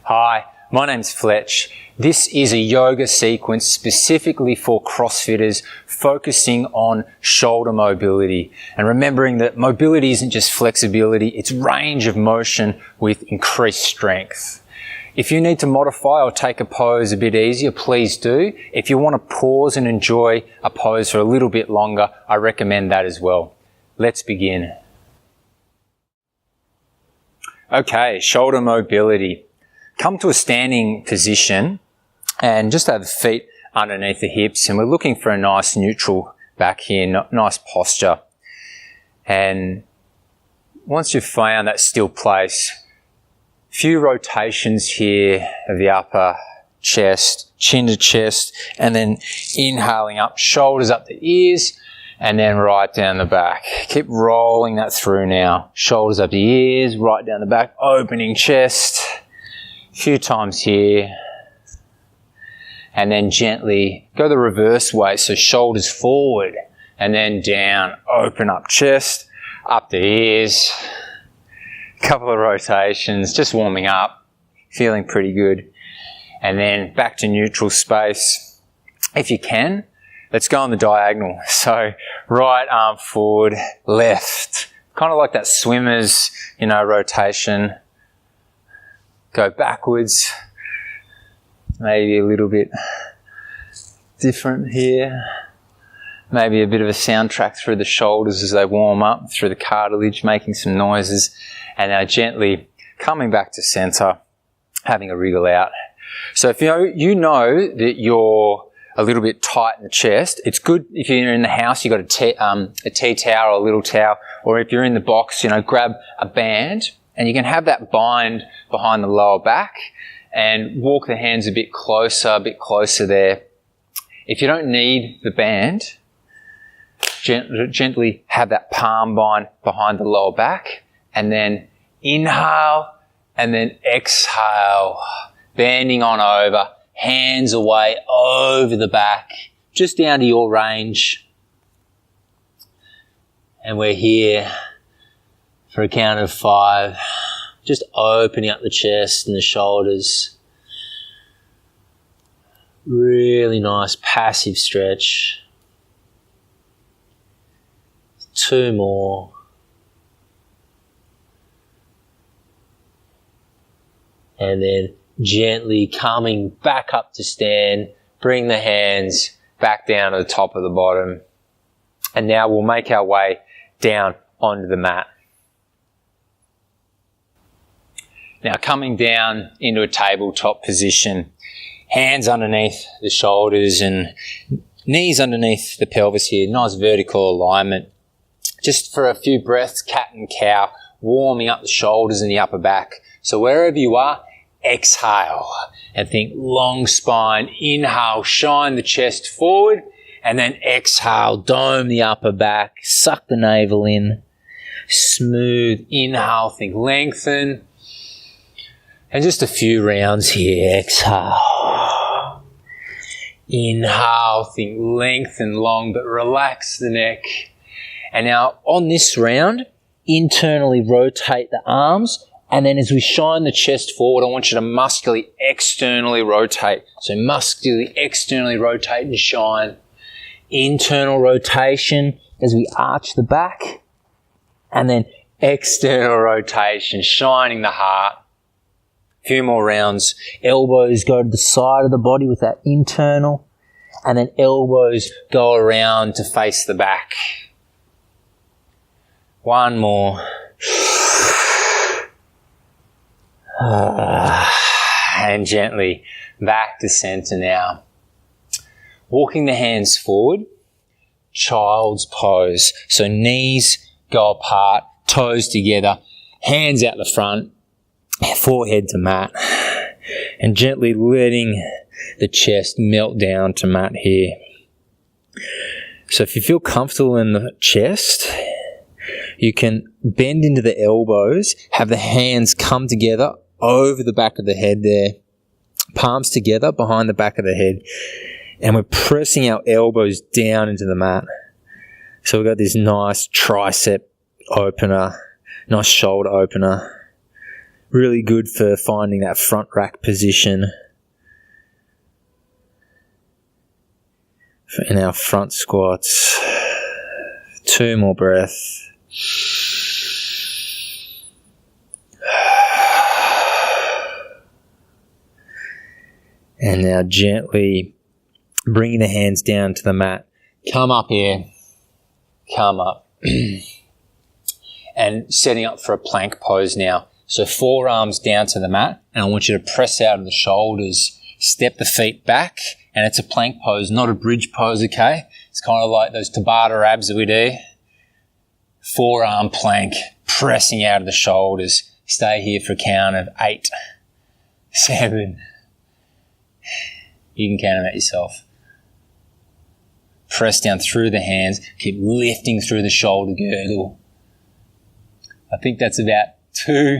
Hi, my name's Fletch. This is a yoga sequence specifically for CrossFitters focusing on shoulder mobility and remembering that mobility isn't just flexibility, it's range of motion with increased strength. If you need to modify or take a pose a bit easier, please do. If you want to pause and enjoy a pose for a little bit longer, I recommend that as well. Let's begin. Okay, shoulder mobility. Come to a standing position and just have the feet underneath the hips, and we're looking for a nice neutral back here, nice posture. And once you've found that still place, few rotations here of the upper chest, chin to chest, and then inhaling up, shoulders up the ears, and then right down the back. Keep rolling that through now. Shoulders up the ears, right down the back, opening chest. A few times here. And then gently go the reverse way, so shoulders forward and then down, open up chest, up the ears. A couple of rotations, just warming up, feeling pretty good. And then back to neutral space. If you can, let's go on the diagonal. So right arm forward, left. Kind of like that swimmer's, rotation. Go backwards. Maybe a little bit different here. Maybe a bit of a soundtrack through the shoulders as they warm up, through the cartilage, making some noises. And now gently coming back to center, having a wriggle out. So if you know that you're a little bit tight in the chest, it's good if you're in the house, you've got a tea towel or a little towel, or if you're in the box, grab a band and you can have that bind behind the lower back and walk the hands a bit closer there. If you don't need the band, gently have that palm bind behind the lower back, and then inhale and then exhale, bending on over, hands away over the back, just down to your range. And we're here for a count of 5, just opening up the chest and the shoulders. Really nice passive stretch. 2 more. And then gently coming back up to stand, bring the hands back down to the top of the bottom. And now we'll make our way down onto the mat. Now coming down into a tabletop position, hands underneath the shoulders and knees underneath the pelvis here, nice vertical alignment. Just for a few breaths, cat and cow, warming up the shoulders and the upper back. So wherever you are, exhale and think long spine. Inhale, shine the chest forward, and then exhale, dome the upper back, suck the navel in. Smooth, inhale, think lengthen. And just a few rounds here. Exhale. Inhale, think lengthen long, but relax the neck. And now on this round, internally rotate the arms. And then as we shine the chest forward, I want you to muscularly externally rotate. So muscularly externally rotate and shine. Internal rotation as we arch the back. And then external rotation, shining the heart. Few more rounds. Elbows go to the side of the body with that internal, and then elbows go around to face the back. 1 more. And gently back to center now. Walking the hands forward, child's pose. So knees go apart, toes together, hands out the front, forehead to mat, and gently letting the chest melt down to mat here. So if you feel comfortable in the chest, you can bend into the elbows, have the hands come together over the back of the head there, palms together behind the back of the head, and we're pressing our elbows down into the mat. So we've got this nice tricep opener, nice shoulder opener. Really good for finding that front rack position in our front squats. 2 more breaths. And now gently bringing the hands down to the mat. Come up here. Come up. And setting up for a plank pose now. So forearms down to the mat, and I want you to press out of the shoulders, step the feet back, and it's a plank pose, not a bridge pose, okay? It's kind of like those Tabata abs that we do. Forearm plank, pressing out of the shoulders. Stay here for a count of 8, 7. You can count them at yourself. Press down through the hands, keep lifting through the shoulder girdle. I think that's about 2.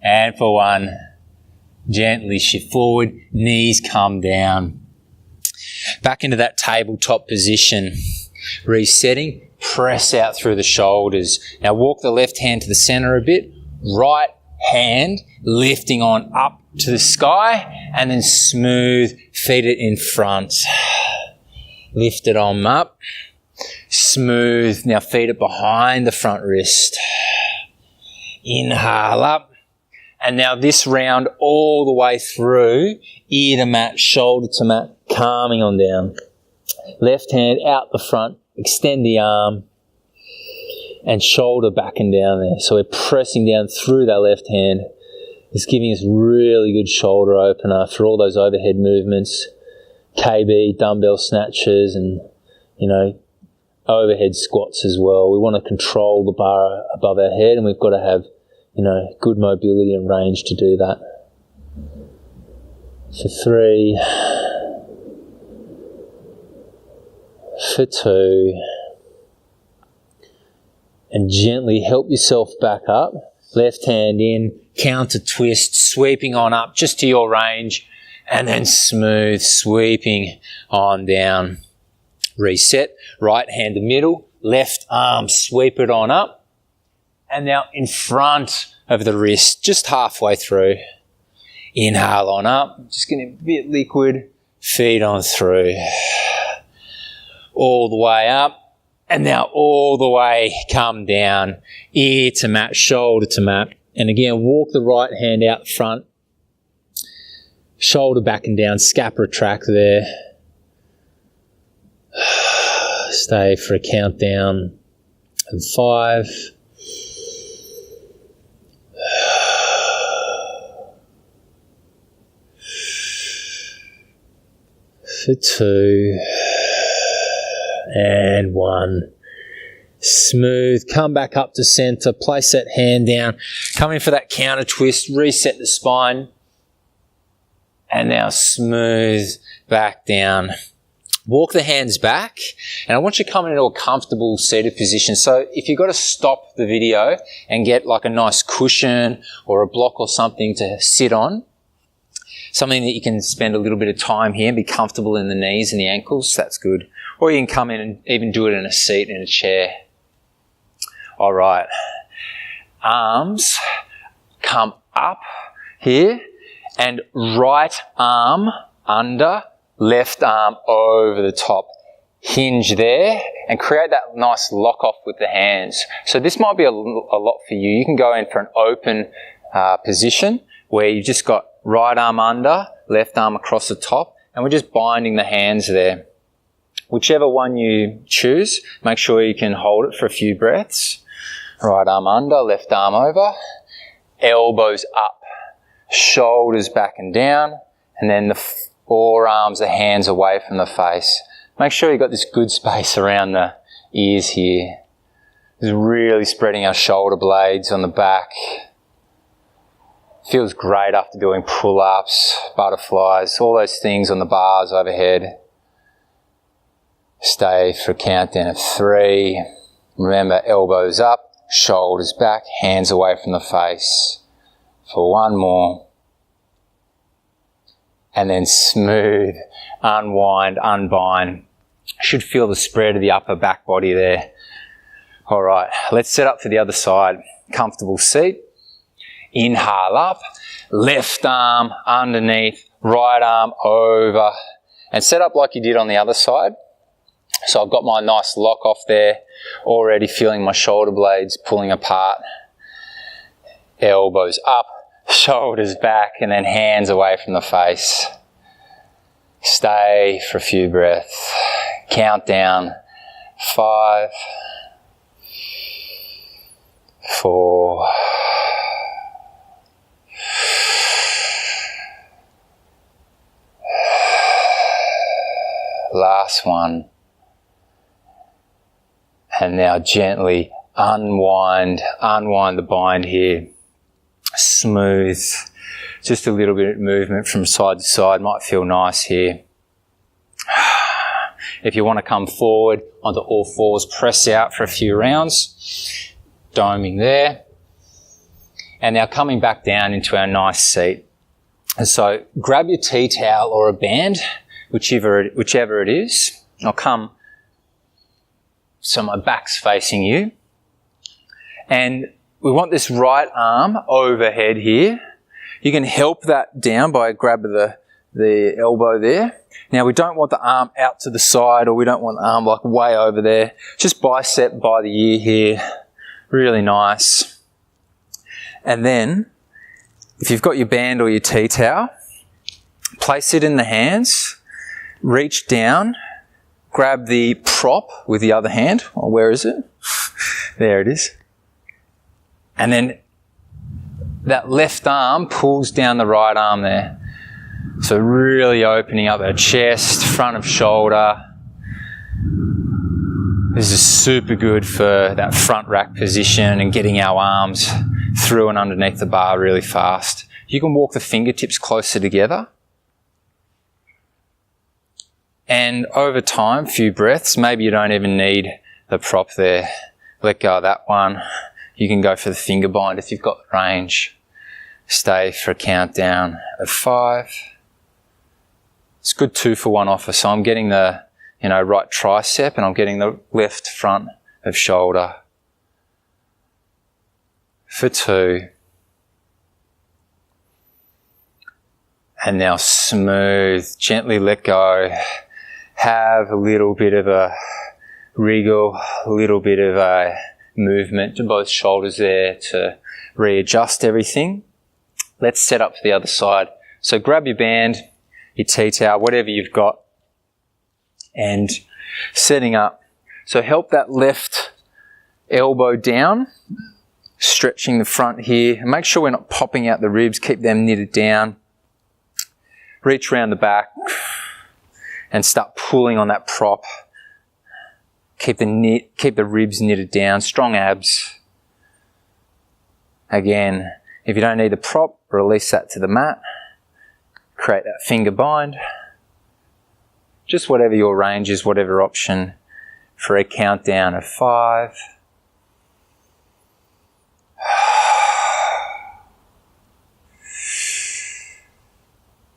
And for 1, gently shift forward, knees come down. Back into that tabletop position. Resetting, press out through the shoulders. Now walk the left hand to the center a bit. Right hand lifting on up to the sky, and then smooth, feet it in front. Lift it on up. Smooth, now feet it behind the front wrist. Inhale up. And now this round all the way through, ear to mat, shoulder to mat, calming on down. Left hand out the front, extend the arm, and shoulder back and down there. So we're pressing down through that left hand. It's giving us really good shoulder opener through all those overhead movements, KB, dumbbell snatches, and, overhead squats as well. We want to control the bar above our head, and we've got to have good mobility and range to do that. For 3, for 2, and gently help yourself back up. Left hand in, counter twist, sweeping on up just to your range, and then smooth, sweeping on down. Reset, right hand to middle, left arm, sweep it on up, and now in front of the wrist, just halfway through. Inhale on up, just getting a bit liquid, feet on through. All the way up, and now all the way come down, ear to mat, shoulder to mat. And again, walk the right hand out front, shoulder back and down, scap retract there. Stay for a countdown of 5. For 2. And 1. Smooth. Come back up to center. Place that hand down. Come in for that counter twist. Reset the spine. And now smooth back down. Walk the hands back. And I want you to come into a comfortable seated position. So if you've got to stop the video and get like a nice cushion or a block or something to sit on, something that you can spend a little bit of time here and be comfortable in the knees and the ankles, that's good. Or you can come in and even do it in a seat, in a chair. All right. Arms come up here, and right arm under, left arm over the top. Hinge there and create that nice lock off with the hands. So this might be a lot for you. You can go in for an open position where you've just got right arm under, left arm across the top, and we're just binding the hands there. Whichever one you choose, make sure you can hold it for a few breaths. Right arm under, left arm over, elbows up, shoulders back and down, and then the forearms, the hands away from the face. Make sure you've got this good space around the ears here. Just really spreading our shoulder blades on the back. Feels great after doing pull-ups, butterflies, all those things on the bars overhead. Stay for a countdown of 3. Remember, elbows up, shoulders back, hands away from the face. For 1 more. And then smooth, unwind, unbind. Should feel the spread of the upper back body there. All right, let's set up for the other side. Comfortable seat. Inhale up, left arm underneath, right arm over, and set up like you did on the other side. So I've got my nice lock off there, already feeling my shoulder blades pulling apart. Elbows up, shoulders back, and then hands away from the face. Stay for a few breaths. Count down. 5, 4, 'Last one. And now gently unwind the bind here. Smooth. Just a little bit of movement from side to side might feel nice here. If you want to come forward onto all fours, press out for a few rounds. Doming there. And now coming back down into our nice seat. And so grab your tea towel or a band, whichever it is. I'll come so my back's facing you. And we want this right arm overhead here. You can help that down by grab the elbow there. Now we don't want the arm out to the side, or we don't want the arm like way over there. Just bicep by the ear here. Really nice. And then, if you've got your band or your tea towel, place it in the hands, reach down, grab the prop with the other hand. Oh, where is it? There it is. And then that left arm pulls down the right arm there. So really opening up our chest, front of shoulder. This is super good for that front rack position and getting our arms through and underneath the bar really fast. You can walk the fingertips closer together. And over time, few breaths, maybe you don't even need the prop there. Let go of that one. You can go for the finger bind if you've got the range. Stay for a countdown of 5. It's good 2 for 1 offer. So I'm getting the, right tricep and I'm getting the left front of shoulder. For 2. And now smooth, gently let go. Have a little bit of a wriggle, a little bit of a movement to both shoulders there to readjust everything. Let's set up for the other side. So grab your band, your tea towel, whatever you've got, and setting up. So help that left elbow down, stretching the front here. And make sure we're not popping out the ribs, keep them knitted down. Reach around the back and start pulling on that prop. Keep the ribs knitted down, strong abs. Again, if you don't need the prop, release that to the mat. Create that finger bind. Just whatever your range is, whatever option, for a countdown of 5.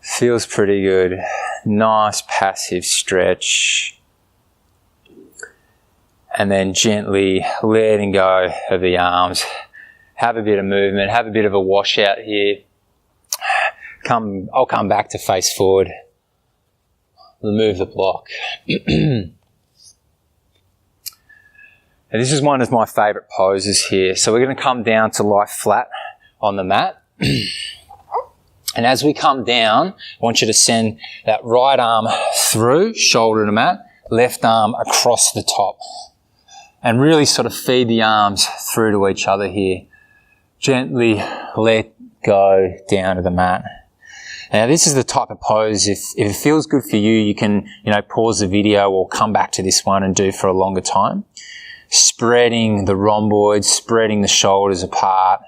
Feels pretty good. Nice passive stretch. And then gently letting go of the arms. Have a bit of movement, have a bit of a washout here. I'll come back to face forward. Remove the block. And this is one of my favourite poses here. So we're going to come down to lie flat on the mat. And as we come down, I want you to send that right arm through, shoulder to mat, left arm across the top. And really sort of feed the arms through to each other here. Gently let go down to the mat. Now this is the type of pose, if it feels good for you, you can, pause the video or come back to this one and do for a longer time. Spreading the rhomboids, spreading the shoulders apart.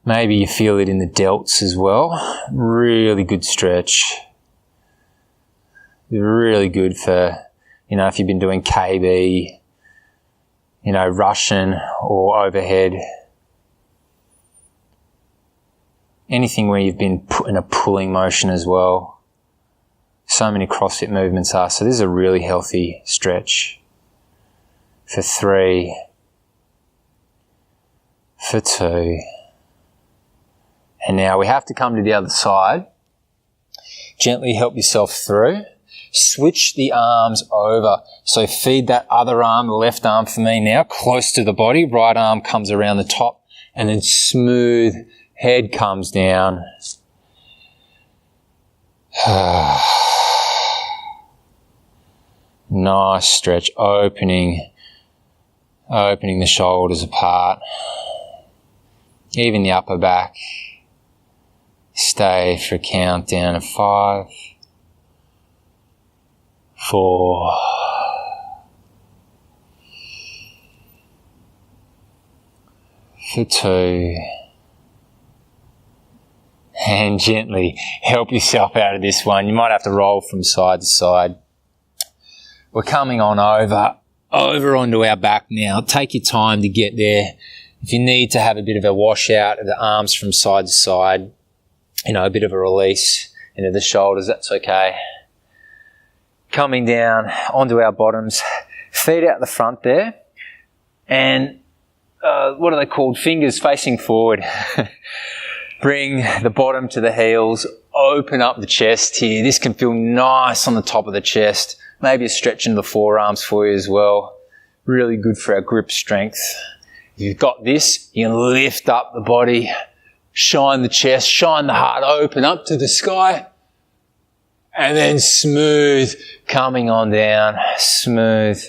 Maybe you feel it in the delts as well. Really good stretch. Really good for, if you've been doing KB, Russian or overhead. Anything where you've been put in a pulling motion as well. So many CrossFit movements are. So this is a really healthy stretch. For 3. For 2. And now we have to come to the other side. Gently help yourself through. Switch the arms over. So feed that other arm, the left arm for me now, close to the body. Right arm comes around the top, and then smooth. Head comes down. Nice stretch, opening the shoulders apart. Even the upper back. Stay for a countdown of 5, 4, 2, and gently help yourself out of this one. You might have to roll from side to side. We're coming on over onto our back now. Take your time to get there. If you need to have a bit of a washout of the arms from side to side, a bit of a release into the shoulders, that's okay. Coming down onto our bottoms, feet out the front there, and what are they called? Fingers facing forward. Bring the bottom to the heels, open up the chest here. This can feel nice on the top of the chest. Maybe a stretch into the forearms for you as well. Really good for our grip strength. If you've got this, you can lift up the body, shine the chest, shine the heart, open up to the sky, and then smooth, coming on down, smooth.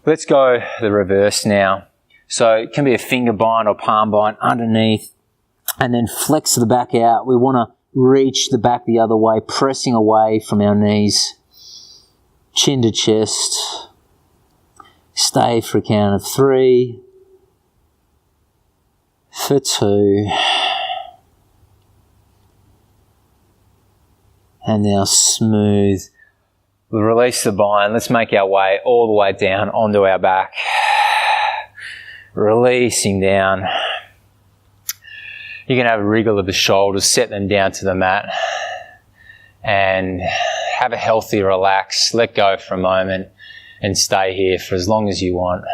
Let's go the reverse now. So it can be a finger bind or palm bind underneath, and then flex the back out. We want to reach the back the other way, pressing away from our knees, chin to chest. Stay for a count of 3, for 2, and now smooth. We'll release the bind. Let's make our way all the way down onto our back. Releasing down. You can have a wriggle of the shoulders, set them down to the mat, and have a healthy relax. Let go for a moment and stay here for as long as you want.